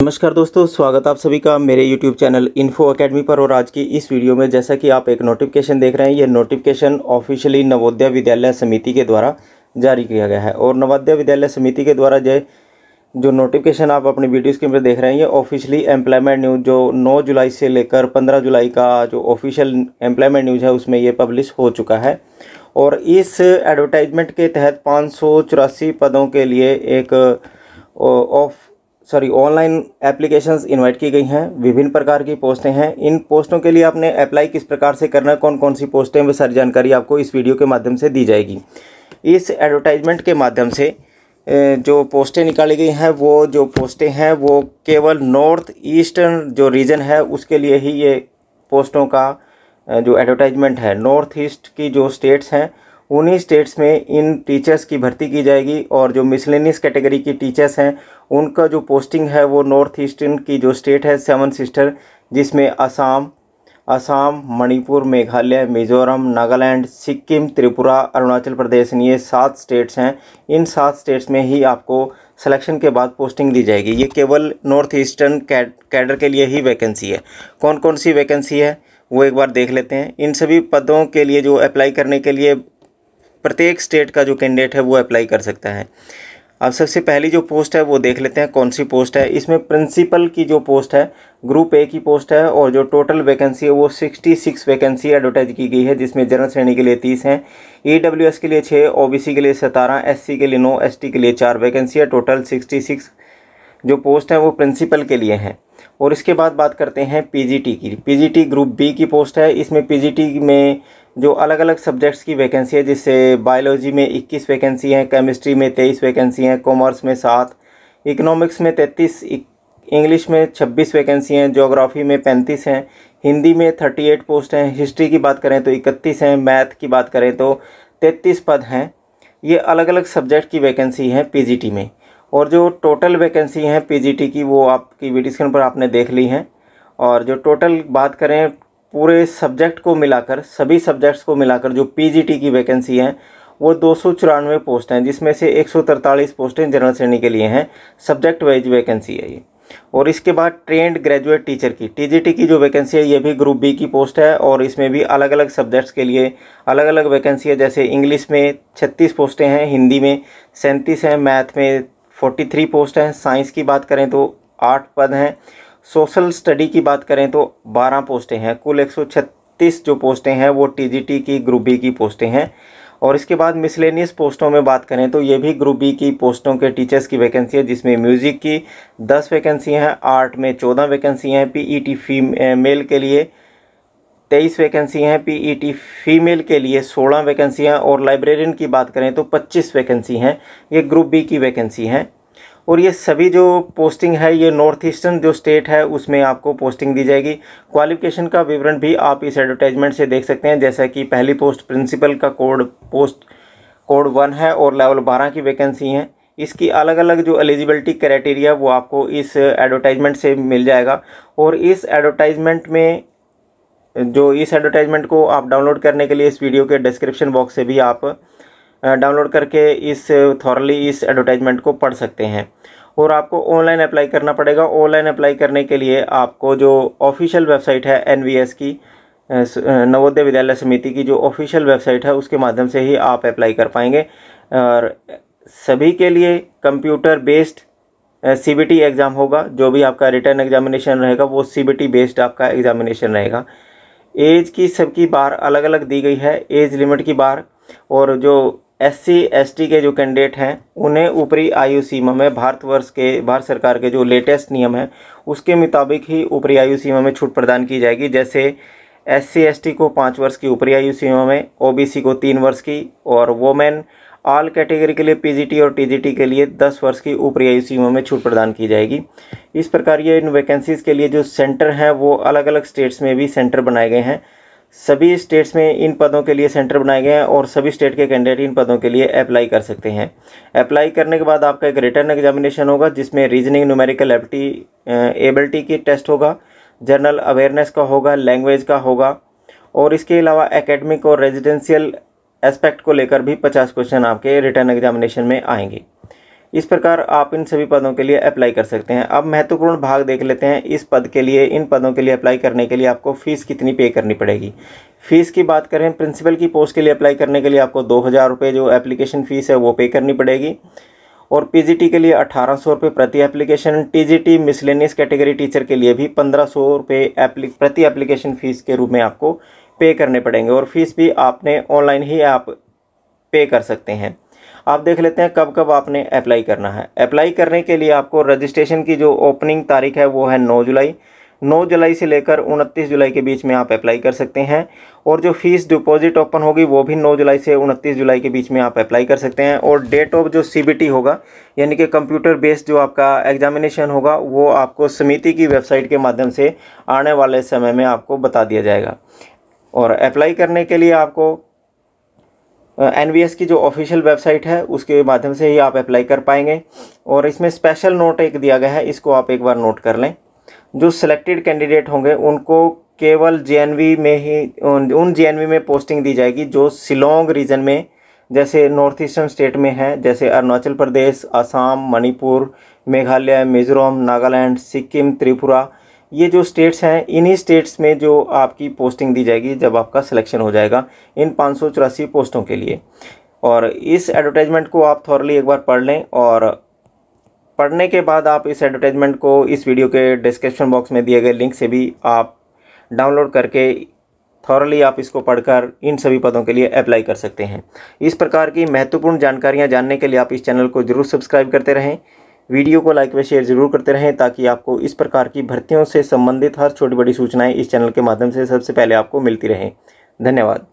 नमस्कार दोस्तों, स्वागत आप सभी का मेरे YouTube चैनल इन्फो एकेडमी पर। और आज की इस वीडियो में जैसा कि आप एक नोटिफिकेशन देख रहे हैं, ये नोटिफिकेशन ऑफिशियली नवोदय विद्यालय समिति के द्वारा जारी किया गया है। और नवोदय विद्यालय समिति के द्वारा जो नोटिफिकेशन आप अपने वीडियो स्क्रीन पर देख रहे हैं, ये ऑफिशियली एम्प्लॉयमेंट न्यूज़ जो 9 जुलाई से लेकर 15 जुलाई का जो ऑफिशियल एम्प्लॉयमेंट न्यूज़ है उसमें ये पब्लिश हो चुका है। और इस एडवर्टाइजमेंट के तहत 584 पदों के लिए एक ऑनलाइन एप्लीकेशंस इनवाइट की गई हैं। विभिन्न प्रकार की पोस्टें हैं। इन पोस्टों के लिए आपने अप्लाई किस प्रकार से करना है, कौन कौन सी पोस्टें, वो सारी जानकारी आपको इस वीडियो के माध्यम से दी जाएगी। इस एडवर्टाइजमेंट के माध्यम से जो पोस्टें निकाली गई हैं, वो जो पोस्टें हैं वो केवल नॉर्थ ईस्टर्न जो रीजन है उसके लिए ही ये पोस्टों का जो एडवर्टाइजमेंट है। नॉर्थ ईस्ट की जो स्टेट्स हैं उन्हीं स्टेट्स में इन टीचर्स की भर्ती की जाएगी। और जो मिसलेनियस कैटेगरी की टीचर्स हैं उनका जो पोस्टिंग है वो नॉर्थ ईस्टर्न की जो स्टेट है 7 सिस्टर, जिसमें असम, मणिपुर, मेघालय, मिजोरम, नागालैंड, सिक्किम, त्रिपुरा, अरुणाचल प्रदेश, ये 7 स्टेट्स हैं। इन 7 स्टेट्स में ही आपको सिलेक्शन के बाद पोस्टिंग दी जाएगी। ये केवल नॉर्थ ईस्टर्न कैडर के लिए ही वैकेंसी है। कौन कौन सी वैकेंसी है वो एक बार देख लेते हैं। इन सभी पदों के लिए जो अप्लाई करने के लिए प्रत्येक स्टेट का जो कैंडिडेट है वो अप्लाई कर सकता है। अब सबसे पहली जो पोस्ट है वो देख लेते हैं कौन सी पोस्ट है। इसमें प्रिंसिपल की जो पोस्ट है ग्रुप ए की पोस्ट है। और जो टोटल वैकेंसी है वो 66 वैकेंसी एडवर्टाइज की गई है, जिसमें जनरल श्रेणी के लिए 30 हैं, EWS के लिए 6, OBC के लिए 17, SC के लिए 9, ST के लिए 4 वैकेंसी है। टोटल 66 जो पोस्ट हैं वो प्रिंसिपल के लिए हैं। और इसके बाद बात करते हैं PGT की। PGT ग्रुप बी की पोस्ट है। इसमें PGT में जो अलग अलग सब्जेक्ट्स की वैकेंसी है, जिससे बायोलॉजी में 21 वैकेंसी हैं, केमिस्ट्री में 23 वैकेंसी हैं, कॉमर्स में 7, इकोनॉमिक्स में 33, इंग्लिश में 26 वैकेंसी हैं, ज्योग्राफी में 35 हैं, हिंदी में 38 पोस्ट हैं, हिस्ट्री की बात करें तो 31 हैं, मैथ की बात करें तो 33 पद हैं। ये अलग अलग सब्जेक्ट की वैकेंसी हैं PGT में। और जो टोटल वैकेंसी हैं PGT की वो आपकी वीडियो स्क्रीन पर आपने देख ली हैं। और जो टोटल बात करें पूरे सब्जेक्ट को मिलाकर, सभी सब्जेक्ट्स को मिलाकर जो PGT की वैकेंसी हैं वो 294 पोस्ट हैं, जिसमें से 143 पोस्टें जनरल श्रेणी के लिए हैं। सब्जेक्ट वाइज वैकेंसी है ये। और इसके बाद ट्रेंड ग्रेजुएट टीचर की TGT की जो वैकेंसी है ये भी ग्रुप बी की पोस्ट है। और इसमें भी अलग अलग सब्जेक्ट्स के लिए अलग अलग वैकेंसी है। जैसे इंग्लिश में 36 पोस्टें हैं, हिंदी में 37 हैं, मैथ में 43 पोस्ट हैं, साइंस की बात करें तो 8 पद हैं, सोशल स्टडी की बात करें तो 12 पोस्टें हैं। कुल 136 जो पोस्टें हैं वो TGT की ग्रुप बी की पोस्टें हैं। और इसके बाद मिसलेनियस पोस्टों में बात करें तो ये भी ग्रुप बी की पोस्टों के टीचर्स की वैकेंसी है, जिसमें म्यूज़िक की 10 वैकेंसी हैं, आर्ट में 14 वैकेंसी हैं, PET मेल के लिए 23 वैकेंसी हैं, PET फीमेल के लिए 16 वैकेंसी हैं। और लाइब्रेरियन की बात करें तो 25 वैकेंसी हैं। ये ग्रुप बी की वैकेंसी हैं। और ये सभी जो पोस्टिंग है ये नॉर्थ ईस्टर्न जो स्टेट है उसमें आपको पोस्टिंग दी जाएगी। क्वालिफिकेशन का विवरण भी आप इस एडवर्टाइजमेंट से देख सकते हैं। जैसा कि पहली पोस्ट प्रिंसिपल का कोड 1 है और लेवल 12 की वैकेंसी है। इसकी अलग अलग जो एलिजिबिलिटी क्राइटेरिया वो आपको इस एडवर्टाइजमेंट से मिल जाएगा। और इस एडवर्टाइजमेंट को आप डाउनलोड करने के लिए इस वीडियो के डिस्क्रिप्शन बॉक्स से भी आप डाउनलोड करके इस एडवर्टाइजमेंट को पढ़ सकते हैं। और आपको ऑनलाइन अप्लाई करना पड़ेगा। ऑनलाइन अप्लाई करने के लिए आपको जो ऑफिशियल वेबसाइट है NVS की, नवोदय विद्यालय समिति की जो ऑफिशियल वेबसाइट है उसके माध्यम से ही आप अप्लाई कर पाएंगे। और सभी के लिए कंप्यूटर बेस्ड CBT एग्ज़ाम होगा। जो भी आपका रिटर्न एग्जामिनेशन रहेगा वो CBT बेस्ड आपका एग्जामिनेशन रहेगा। एज की सबकी बार अलग अलग दी गई है, एज लिमिट की बार। और जो SC ST के जो कैंडिडेट हैं उन्हें ऊपरी आयु सीमा में भारत सरकार के जो लेटेस्ट नियम है उसके मुताबिक ही ऊपरी आयु सीमा में छूट प्रदान की जाएगी। जैसे SC ST को 5 वर्ष की ऊपरी आयु सीमा में, OBC को 3 वर्ष की, और वोमेन ऑल कैटेगरी के लिए PGT और TGT के लिए 10 वर्ष की ऊपरी आयु सीमा में छूट प्रदान की जाएगी। इस प्रकार ये इन वैकेंसीज़ के लिए जो सेंटर हैं वो अलग अलग स्टेट्स में भी सेंटर बनाए गए हैं। सभी स्टेट्स में इन पदों के लिए सेंटर बनाए गए हैं और सभी स्टेट के कैंडिडेट इन पदों के लिए अप्लाई कर सकते हैं। अप्लाई करने के बाद आपका एक रिटर्न एग्जामिनेशन होगा, जिसमें रीजनिंग, न्यूमेरिकल एबिलिटी की टेस्ट होगा, जनरल अवेयरनेस का होगा, लैंग्वेज का होगा। और इसके अलावा एकेडमिक और रेजिडेंशियल एस्पेक्ट को लेकर भी 50 क्वेश्चन आपके रिटर्न एग्जामिनेशन में आएंगे। इस प्रकार आप इन सभी पदों के लिए अप्लाई कर सकते हैं। अब महत्वपूर्ण भाग देख लेते हैं। इस पद के लिए, इन पदों के लिए अप्लाई करने के लिए आपको फ़ीस कितनी पे करनी पड़ेगी। फ़ीस की बात करें, प्रिंसिपल की पोस्ट के लिए अप्लाई करने के लिए आपको 2000 रुपये जो एप्लीकेशन फ़ीस है वो पे करनी पड़ेगी, और पीजीटी के लिए 1800 रुपये प्रति application. TGT miscellaneous category teacher के लिए भी 1500 रुपये प्रति एप्लीकेशन फ़ीस के रूप में आपको पे करने पड़ेंगे, और फीस भी आपने ऑनलाइन ही आप पे कर सकते हैं। आप देख लेते हैं कब कब आपने अप्लाई करना है। अप्लाई करने के लिए आपको रजिस्ट्रेशन की जो ओपनिंग तारीख है वो है 9 जुलाई। 9 जुलाई से लेकर 29 जुलाई के बीच में आप अप्लाई कर सकते हैं, और जो फीस डिपॉजिट ओपन होगी वो भी 9 जुलाई से 29 जुलाई के बीच में आप अप्लाई कर सकते हैं। और डेट ऑफ जो सीबीटी होगा, यानी कि कंप्यूटर बेस्ड जो आपका एग्जामिनेशन होगा, वो आपको समिति की वेबसाइट के माध्यम से आने वाले समय में आपको बता दिया जाएगा। और अप्लाई करने के लिए आपको एनवीएस की जो ऑफिशियल वेबसाइट है उसके माध्यम से ही आप अप्लाई कर पाएंगे। और इसमें स्पेशल नोट एक दिया गया है, इसको आप एक बार नोट कर लें। जो सिलेक्टेड कैंडिडेट होंगे उनको केवल जेएनवी में ही, उन जेएनवी में पोस्टिंग दी जाएगी जो शिलोंग रीजन में, जैसे नॉर्थ ईस्टर्न स्टेट में है, जैसे अरुणाचल प्रदेश, असम, मणिपुर, मेघालय, मिजोरम, नागालैंड, सिक्किम, त्रिपुरा, ये जो स्टेट्स हैं, इन्हीं स्टेट्स में जो आपकी पोस्टिंग दी जाएगी जब आपका सिलेक्शन हो जाएगा इन 584 पोस्टों के लिए। और इस एडवर्टाइजमेंट को आप थॉरली एक बार पढ़ लें, और पढ़ने के बाद आप इस एडवर्टाइजमेंट को इस वीडियो के डिस्क्रिप्शन बॉक्स में दिए गए लिंक से भी आप डाउनलोड करके थॉरली आप इसको पढ़कर इन सभी पदों के लिए अप्लाई कर सकते हैं। इस प्रकार की महत्वपूर्ण जानकारियाँ जानने के लिए आप इस चैनल को जरूर सब्सक्राइब करते रहें। वीडियो को लाइक व शेयर जरूर करते रहें, ताकि आपको इस प्रकार की भर्तियों से संबंधित हर छोटी बड़ी सूचनाएं इस चैनल के माध्यम से सबसे पहले आपको मिलती रहें। धन्यवाद।